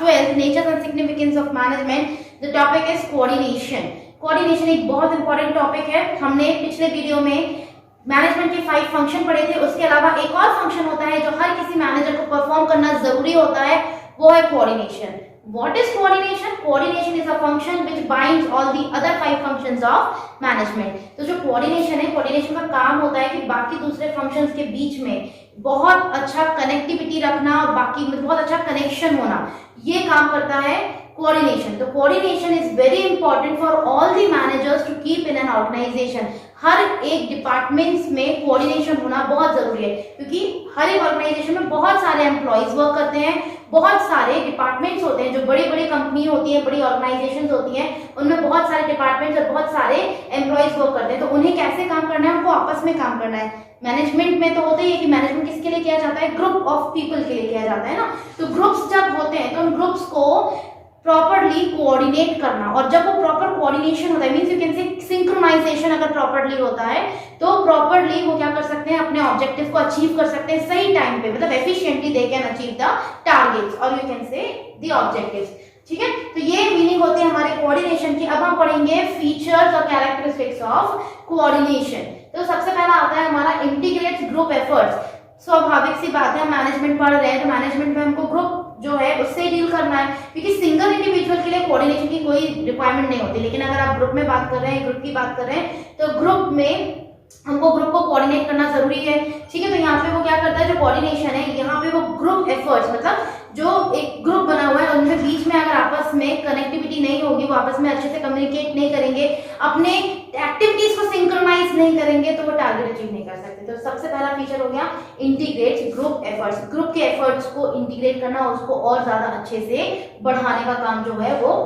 12th, nature and significance of management. The topic is coordination. Coordination एक बहुत important topic है। हमने पिछले वीडियो में मैनेजमेंट के 5 फंक्शन पढ़े थे। उसके अलावा एक और फंक्शन होता है जो हर किसी मैनेजर को परफॉर्म करना जरूरी होता है, वो है coordination. What is coordination? Coordination is a function which binds all the other 5 functions of management. तो जो coordination है, coordination का काम होता है कि बाकी दूसरे functions के बीच में बहुत अच्छा कनेक्टिविटी रखना और बाकी में बहुत अच्छा कनेक्शन होना, ये काम करता है coordination. तो coordination is very important for all the managers to keep in an organization. हर एक डिपार्टमेंट्स में कोऑर्डिनेशन होना बहुत जरूरी है, क्योंकि हर एक ऑर्गेनाइजेशन में बहुत सारे एम्प्लॉइज वर्क करते हैं, बहुत सारे डिपार्टमेंट्स होते हैं। जो बड़ी बड़ी कंपनी होती है, बड़ी ऑर्गेनाइजेशंस होती हैं, उनमें बहुत सारे डिपार्टमेंट्स और बहुत सारे एम्प्लॉइज वर्क करते हैं। तो उन्हें कैसे काम करना है, उनको आपस में काम करना है। मैनेजमेंट में तो होता ही है कि मैनेजमेंट किसके लिए किया जाता है, ग्रुप ऑफ पीपल के लिए किया जाता है ना। तो ग्रुप्स जब होते हैं तो उन ग्रुप्स को प्रॉपर्ली कोऑर्डिनेट करना, और जब वो प्रॉपर कोऑर्डिनेशन होता है, means you can say synchronization अगर प्रॉपर्ली होता है, तो प्रॉपर्ली वो क्या कर सकते हैं, अपने ऑब्जेक्टिव को अचीव कर सकते हैं सही टाइम पे, मतलब efficiently they can achieve the targets और you can say the objectives. ठीक है, तो ये मीनिंग होती है हमारे कोऑर्डिनेशन की। अब हम पढ़ेंगे फीचर्स और कैरेक्टरिस्टिक्स ऑफ कोऑर्डिनेशन। तो सबसे पहला आता है हमारा इंटीग्रेट्स ग्रुप एफर्ट्स। स्वाभाविक सी बात है, मैनेजमेंट पढ़ रहे हैं तो मैनेजमेंट में हमको ग्रुप जो है उससे डील करना है, क्योंकि सिंगल इंडिविजुअल के लिए कोऑर्डिनेशन की कोई रिक्वायरमेंट नहीं होती। लेकिन अगर आप ग्रुप में बात कर रहे हैं, ग्रुप की बात कर रहे हैं, तो ग्रुप में हमको ग्रुप को कोऑर्डिनेट करना जरूरी है। ठीक है, तो यहाँ पे वो क्या करता है, जो कोऑर्डिनेशन है यहाँ पे वो ग्रुप एफर्ट्स, मतलब जो एक ग्रुप बना हुआ है उनके बीच में अगर आपस में कनेक्टिविटी नहीं होगी, वो आपस में अच्छे से कम्युनिकेट नहीं करेंगे, अपने एक्टिविटीज को सिंक्रोनाइज नहीं करेंगे, तो वो टारगेट अचीव नहीं कर सकते। तो सबसे पहला फीचर हो गया इंटीग्रेट ग्रुप एफर्ट्स। ग्रुप के एफर्ट्स को इंटीग्रेट करना, उसको और ज्यादा अच्छे से बढ़ाने का काम जो है वो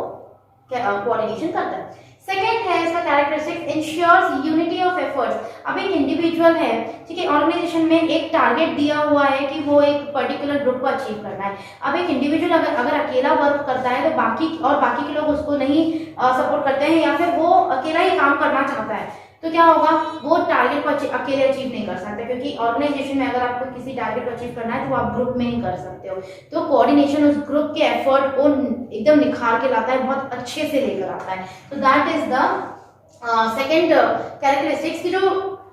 कोऑर्डिनेशन करता है। सेकेंड है इसका characteristics, ensures unity of efforts. अब एक इंडिविजुअल है, ठीक है, ऑर्गेनाइजेशन में एक टारगेट दिया हुआ है कि वो एक पर्टिकुलर ग्रुप को अचीव करना है। अब एक इंडिविजुअल अगर अकेला वर्क करता है तो बाकी के लोग उसको नहीं सपोर्ट करते हैं, या फिर वो अकेला ही काम करना चाहता है, तो क्या होगा, वो टारगेट को अकेले अचीव नहीं कर सकते, क्योंकि ऑर्गेनाइजेशन में अगर आपको किसी टारगेट को अचीव करना है तो आप ग्रुप में ही कर सकते हो। तो कोऑर्डिनेशन उस ग्रुप के एफर्ट को एकदम निखार के लाता है, बहुत अच्छे से लेकर आता है। तो that is the second characteristics की जो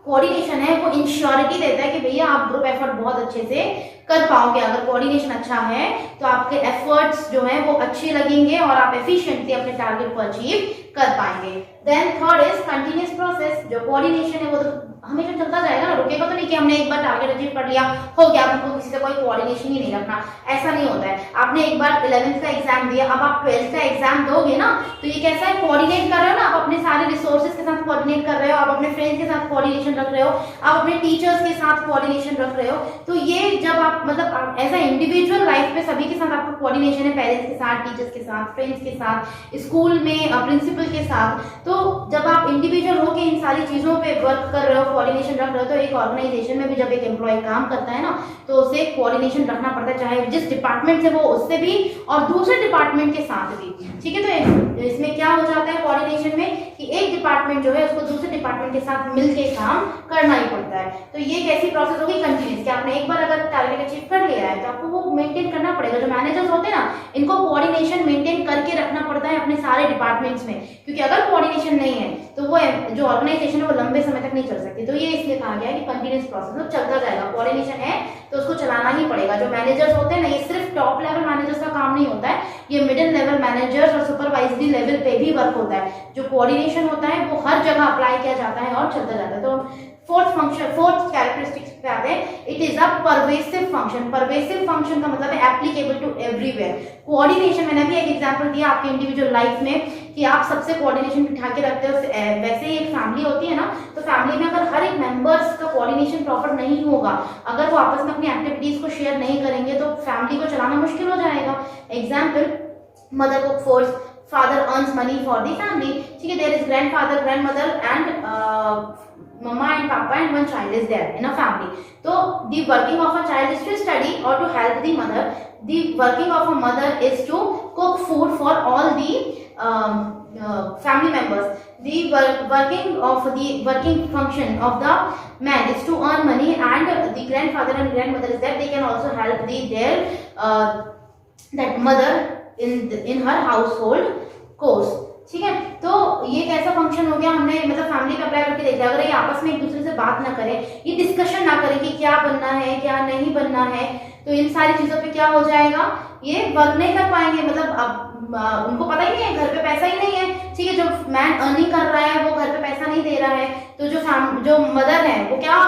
कोऑर्डिनेशन है वो इंश्योरिटी देता है कि भैया आप ग्रुप एफर्ट बहुत अच्छे से कर पाओगे। अगर कोऑर्डिनेशन अच्छा है तो आपके एफर्ट्स जो है वो अच्छे लगेंगे और आप एफिशिएंटली अपने टारगेट को अचीव कर पाएंगे। Then third is continuous process. जो कोऑर्डिनेशन है वो तो हमेशा चलता जाएगा ना, रुकेगा तो नहीं कि हमने एक बार टारगेट अचीव कर लिया हो गया, आपको किसी से कोई कोऑर्डिनेशन ही नहीं रखना, ऐसा नहीं होता है। आपने एक बार 11th का एग्जाम दिया, अब आप 12th का एग्जाम दोगे ना, तो ये कैसा है, कोऑर्डिनेट कर रहे हो ना, आप अपने सारे रिसोर्सेज के साथ कोऑर्डिनेट कर रहे हो, आप अपने फ्रेंड्स के साथ कोऑर्डिनेशन रख रहे हो, आप अपने टीचर्स के साथ कोऑर्डिनेशन रख रहे हो। तो ये जब आप मतलब एज ए इंडिविजुअल लाइफ में सभी के साथ आपका कोऑर्डिनेशन है, पेरेंट्स के साथ, टीचर्स के साथ, फ्रेंड्स के साथ, स्कूल में प्रिंसिपल के साथ, तो जब आप इंडिविजुअल हो के इन सारी चीजों पे वर्क कर रहे हो, कोऑर्डिनेशन रख रहे हो, तो एक ऑर्गेनाइजेशन में भी जब एक एम्प्लॉय काम करता है ना, तो उसे कोऑर्डिनेशन रखना पड़ता है, चाहे जिस डिपार्टमेंट से वो उससे भी और दूसरे डिपार्टमेंट के साथ भी। ठीक है, तो इसमें क्या हो जाता है कोऑर्डिनेशन में कि एक डिपार्टमेंट जो है उसको दूसरे डिपार्टमेंट के साथ मिलके काम करना ही पड़ता है। तो ये कैसी प्रोसेस होगी, कंटिन्यूस, कि आपने एक बार अगर टारगेट अचीव कर लिया है तो आपको वो मेंटेन करना पड़ेगा। जो मैनेजर्स होते हैं ना, इनको कोऑर्डिनेशन मेंटेन करके रखना पड़ता है अपने सारे डिपार्टमेंट्स में, क्योंकि अगर कोऑर्डिनेशन नहीं है तो वो जो ऑर्गेनाइजेशन है वो लंबे समय तक नहीं चल सकती। तो ये इसलिए कहा गया है कि कंटिन्यूस प्रोसेस तो चलता जाएगा, कोऑर्डिनेशन है तो उसको चलाना ही पड़ेगा। जो मैनेजर्स होते हैं ना, ये सिर्फ टॉप लेवल मैनेजर्स का काम नहीं होता है, ये मिडिल लेवल मैनेजर्स और सुपरवाइजरी लेवल पे भी वर्क होता है। जो कोऑर्डिनेशन होता है वो हर जगह अप्लाई किया जाता है और चलता जाता है। तो फोर्थ कैरेक्टरिस्टिक्स पे आते हैं, it is a pervasive function. Pervasive function का मतलब है एप्लीकेबल टू एवरीवेयर। कोऑर्डिनेशन, मैंने भी एक एग्जांपल दिया आपके इंडिविजुअल लाइफ में कि आप सबसे कोऑर्डिनेशन बिठा के रखते हो। वैसे ही एक फैमिली होती है ना, तो फैमिली में अगर हर एक मेंबर्स का कोऑर्डिनेशन प्रॉपर नहीं होगा, अगर वो आपस में अपनी एक्टिविटीज को शेयर नहीं करेंगे, तो फैमिली को चलाना मुश्किल हो जाएगा। Example, mother cook for father earns money for the family. ठीक है, there is grandfather, grandmother and mama and papa and one child is there in a family. So the working of a child is to study or to help the mother. The working of a mother is to cook food for all the family members. The working function of the man is to earn money, and the grandfather and grandmother is that they can also help their that mother in her house hold course. ठीक है, तो ये कैसा function हो गया, हमने मतलब family पे अप्लाई करके देखा। अगर ये आपस में एक दूसरे से बात ना करें, ये डिस्कशन ना करें कि क्या बनना है क्या नहीं बनना है, तो इन सारी चीजों पे क्या हो जाएगा, ये वर्क नहीं कर पाएंगे। मतलब अब उनको पता ही नहीं है, घर पे पैसा ही नहीं है। ठीक है, जो मैन अर्निंग कर रहा है वो घर पे पैसा नहीं दे रहा है, तो जो मदर है वो क्या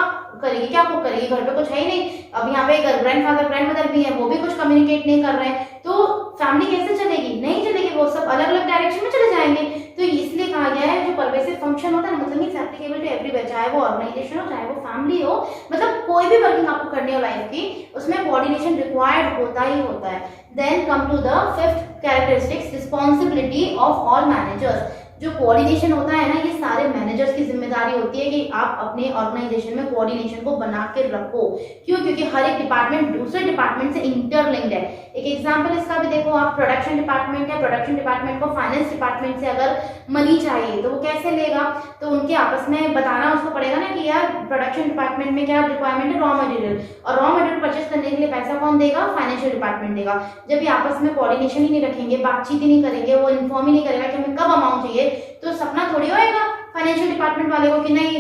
करेगी, क्या कुक करेगी, घर पे कुछ है ही नहीं। अब यहाँ पे ग्रैंड फादर ग्रैंड मदर भी है, वो भी कुछ कम्युनिकेट नहीं कर रहे हैं, तो फैमिली कैसे चलेगी, नहीं चलेगी, वो सब अलग अलग डायरेक्शन में चले जाएंगे। तो इसलिए कहा गया है जो परवेसिव फंक्शन होता है ना, मतलब इट्स एप्लीकेबल टू एवरीवेयर, चाहे वो ऑर्गेनाइजेशन हो चाहे वो फैमिली हो, मतलब कोई भी वर्किंग आपको करनी हो लाइफ की, उसमें कोऑर्डिनेशन रिक्वायर्ड होता ही होता है। Then come to the fifth characteristics, responsibility of all managers. जो कोऑर्डिनेशन होता है ना, ये सारे मैनेजर्स की जिम्मेदारी होती है कि आप अपने ऑर्गेनाइजेशन में कोऑर्डिनेशन को बना के रखो। क्यों? क्योंकि हर एक डिपार्टमेंट दूसरे डिपार्टमेंट से इंटरलिंक्ड है। एक एग्जांपल इसका भी देखो आप, प्रोडक्शन डिपार्टमेंट है, प्रोडक्शन डिपार्टमेंट को फाइनेंस डिपार्टमेंट से अगर मनी चाहिए तो वो कैसे लेगा, तो उनके आपस में बताना उसको पड़ेगा ना कि यार प्रोडक्शन डिपार्टमेंट में क्या रिक्वायरमेंट है, रॉ मटेरियल, और रॉ मटेरियल परचेस करने के लिए पैसा कौन देगा, फाइनेंशियल डिपार्टमेंट देगा। जब ये आपस में कोऑर्डिनेशन ही नहीं रखेंगे, बातचीत ही नहीं करेंगे, वो इन्फॉर्म ही नहीं करेगा कि हमें कब अमाउंट चाहिए, तो सपना थोड़ी होएगा फाइनेंशियल डिपार्टमेंट वाले को कि नहीं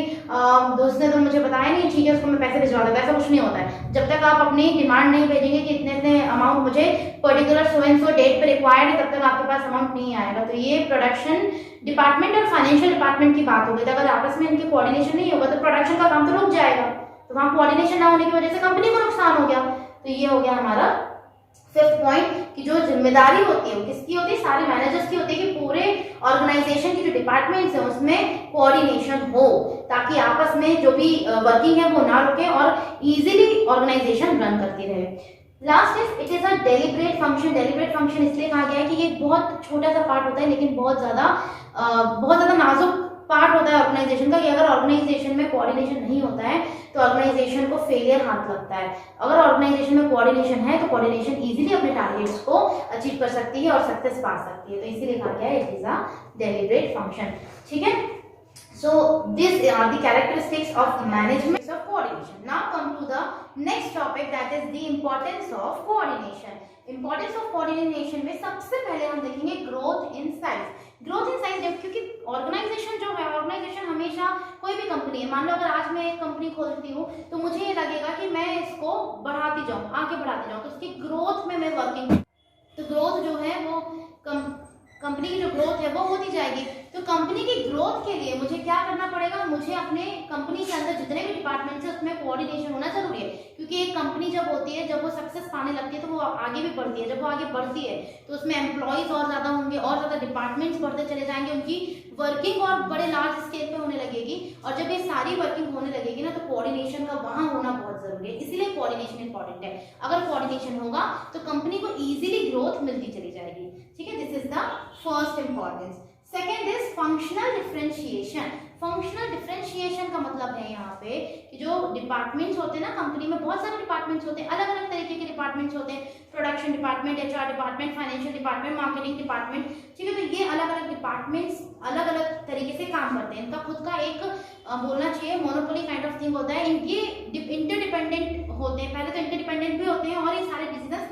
दोस्त ने तो मुझे बताया नहीं, ठीक है उसको मैं पैसे भिजवा देता। ऐसा कुछ नहीं होता है। जब तक आप अपनी डिमांड नहीं भेजेंगे कि इतने इतने अमाउंट मुझे particular so and so date पे रिक्वायर्ड है, तब तक आपके पास अमाउंट नहीं आएगा। तो ये प्रोडक्शन डिपार्टमेंट और फाइनेंशियल डिपार्टमेंट की बात हो गई। तो अगर आपस में इनकी कोऑर्डिनेशन नहीं होगा तो प्रोडक्शन का काम तो रुक जाएगा, तो वहां कोऑर्डिनेशन ना होने की वजह से कंपनी को नुकसान हो गया। तो ये हो गया हमारा फिफ्थ पॉइंट कि जो जिम्मेदारी होती है वो किसकी होती है, सारे मैनेजर्स की होती है कि पूरे ऑर्गेनाइजेशन की जो डिपार्टमेंट्स है उसमें कोऑर्डिनेशन हो, ताकि आपस में जो भी वर्किंग है वो ना रुके और इजीली ऑर्गेनाइजेशन रन करती रहे। Last is it is a deliberate function. Deliberate function इसलिए कहा गया है कि ये बहुत छोटा सा पार्ट होता है लेकिन बहुत ज्यादा नाजुक पार्ट होता है ऑर्गेनाइजेशन का, कि अगर ऑर्गेनाइजेशन में कोऑर्डिनेशन नहीं होता है तो ऑर्गेनाइजेशन को फेलियर हाथ लगता है। अगर ऑर्गेनाइजेशन में कोऑर्डिनेशन है तो कोऑर्डिनेशन इजीली अपने टारगेट्स को अचीव कर सकती है और सक्सेस पा सकती है। तो इसीलिए कहा गया है it is a deliberate function. ठीक है, so these are the characteristics of management of coordination. Now come to the next topic, that is the importance of coordination. Importance of coordination में सबसे पहले हम देखेंगे growth in size. Growth in size क्योंकि organisation जो है, organisation हमेशा, कोई भी कंपनी है, मान लो अगर आज मैं एक कंपनी खोलती हूँ तो मुझे ये लगेगा कि मैं इसको बढ़ाती जाऊँ, आगे बढ़ाती जाऊँ, तो उसकी ग्रोथ में मैं वर्किंग, तो ग्रोथ जो है वो कंपनी की जो ग्रोथ है वो होती जाएगी। तो कंपनी की ग्रोथ के लिए मुझे क्या करना पड़ेगा, मुझे अपने कंपनी के अंदर जितने भी डिपार्टमेंट्स है उसमें कोऑर्डिनेशन होना जरूरी है। क्योंकि एक कंपनी जब होती है, जब वो सक्सेस पाने लगती है तो वो आगे भी बढ़ती है। जब वो आगे बढ़ती है तो उसमें एम्प्लॉयज और ज्यादा होंगे, और ज्यादा डिपार्टमेंट्स बढ़ते चले जाएंगे, उनकी वर्किंग और बड़े लार्ज स्केल पे होने लगेगी। और जब ये सारी वर्किंग होने लगेगी ना तो कोऑर्डिनेशन का वहां होना बहुत जरूरी है, इसीलिए कोऑर्डिनेशन इंपॉर्टेंट है। अगर कोऑर्डिनेशन होगा तो कंपनी को इजीली ग्रोथ मिलती चली जाएगी। ठीक है, this is the first importance. Second is functional differentiation. Functional differentiation का मतलब है यहाँ पे कि जो डिपार्टमेंट्स होते हैं ना, कंपनी में बहुत सारे डिपार्टमेंट्स होते हैं, अलग अलग तरीके के डिपार्टमेंट्स होते हैं, production department, HR department, financial department, marketing department. ठीक है, तो ये अलग अलग डिपार्टमेंट्स अलग अलग तरीके से काम करते हैं। इनका खुद का एक बोलना चाहिए मोनोपोली काइंड ऑफ थिंग होता है। ये इंटरडिपेंडेंट होते हैं, पहले तो इंटरडिपेंडेंट भी होते हैं और ये सारे डिसीजन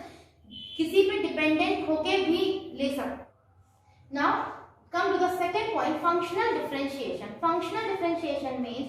किसी पे डिपेंडेंट होके भी ले सकते। Now come to the second point, functional differentiation. Functional differentiation means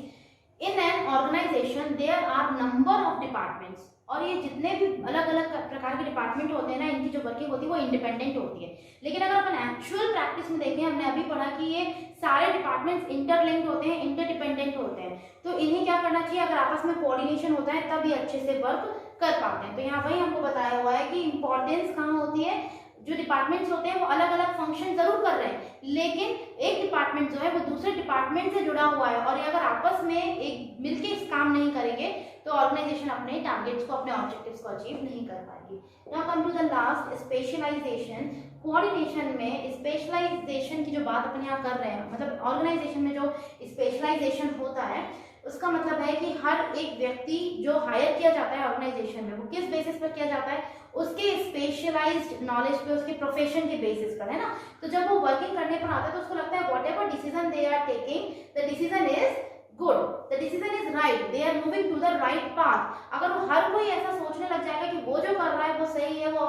in an organization there are number of departments, और ये जितने भी अलग अलग प्रकार के डिपार्टमेंट होते हैं ना, इनकी जो वर्किंग होती है वो इंडिपेंडेंट होती है। लेकिन अगर अपन एक्चुअल प्रैक्टिस में देखें, हमने अभी पढ़ा कि ये सारे डिपार्टमेंट्स इंटरलिंक्ड होते हैं, इंटरडिपेंडेंट होते हैं। तो इन्हें क्या करना चाहिए, अगर आपस में कोऑर्डिनेशन होता है तब ये अच्छे से वर्क कर पाते हैं। तो यहाँ वही हमको बताया हुआ है कि इंपॉर्टेंस कहाँ होती है, जो डिपार्टमेंट्स होते हैं वो अलग अलग फंक्शन जरूर कर रहे हैं, लेकिन एक डिपार्टमेंट जो है वो दूसरे डिपार्टमेंट से जुड़ा हुआ है, और ये अगर आपस में एक मिलके इस काम नहीं करेंगे तो ऑर्गेनाइजेशन अपने टारगेट्स को, अपने ऑब्जेक्टिव्स को अचीव नहीं कर पाएगी। Now come to the last, specialization. Coordination में स्पेशलाइजेशन की जो बात अपन यहाँ कर रहे हैं, मतलब ऑर्गेनाइजेशन में जो स्पेशलाइजेशन होता है उसका मतलब है कि हर एक व्यक्ति जो हायर किया जाता है ऑर्गेनाइजेशन में, वो किस बेसिस पर किया जाता है, उसके स्पेशलाइज्ड नॉलेज पे, उसके प्रोफेशन के बेसिस पर, है ना। तो जब वो वर्किंग करने पर आता है तो उसको लगता है whatever decision they are taking, the decision is good, the decision is right, they are moving to the right path. अगर वो हर कोई ऐसा सोचने लग जाएगा कि वो जो कर रहा है वो सही है, वो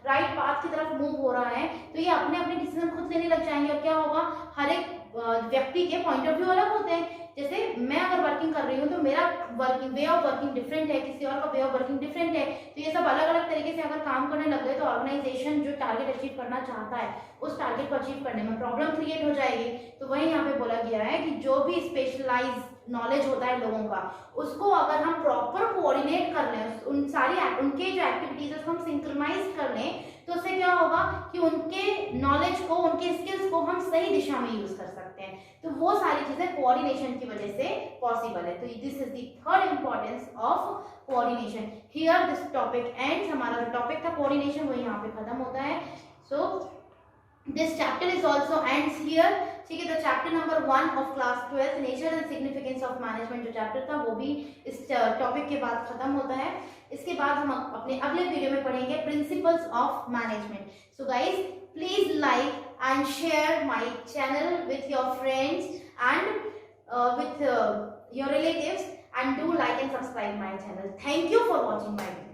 राइट पाथ की तरफ मूव हो रहा है, तो ये अपने अपने डिसीजन खुद लेने लग जाएंगे। और क्या होगा, हर एक व्यक्ति के पॉइंट ऑफ व्यू अलग होते हैं। जैसे मैं अगर वर्किंग कर रही हूँ तो मेरा working way of working different है, किसी और का वे ऑफ वर्किंग डिफरेंट है। तो ये सब अलग अलग तरीके से अगर काम करने लग गए तो ऑर्गेनाइजेशन जो टारगेट अचीव करना चाहता है उस टारगेट को अचीव करने में प्रॉब्लम क्रिएट हो जाएगी। तो वही यहाँ पे बोला गया है कि जो भी स्पेशलाइज नॉलेज होता है लोगों का, उसको अगर हम प्रॉपर कोऑर्डिनेट कर लें, उन सारी उनके जो एक्टिविटीज है उसको हम सिंक्रोनाइज कर लें, तो उससे क्या होगा कि उनके नॉलेज को, उनके स्किल्स को हम सही दिशा में यूज कर सकते हैं। तो वो सारी चीजें कोऑर्डिनेशन की वजह से पॉसिबल है। तो this is the third importance of coordination. Here this topic ends. हमारा जो टॉपिक था कोऑर्डिनेशन वो यहाँ पे खत्म होता है। So this chapter is also ends here. ठीक है, तो chapter number 1 of class 12 nature and significance of management जो चैप्टर था वो भी इस टॉपिक के बाद खत्म होता है। इसके बाद हम अपने अगले वीडियो में पढ़ेंगे principles of management. So guys, please like and share my channel with your friends and with your relatives, and do like and subscribe my channel. Thank you for watching my video.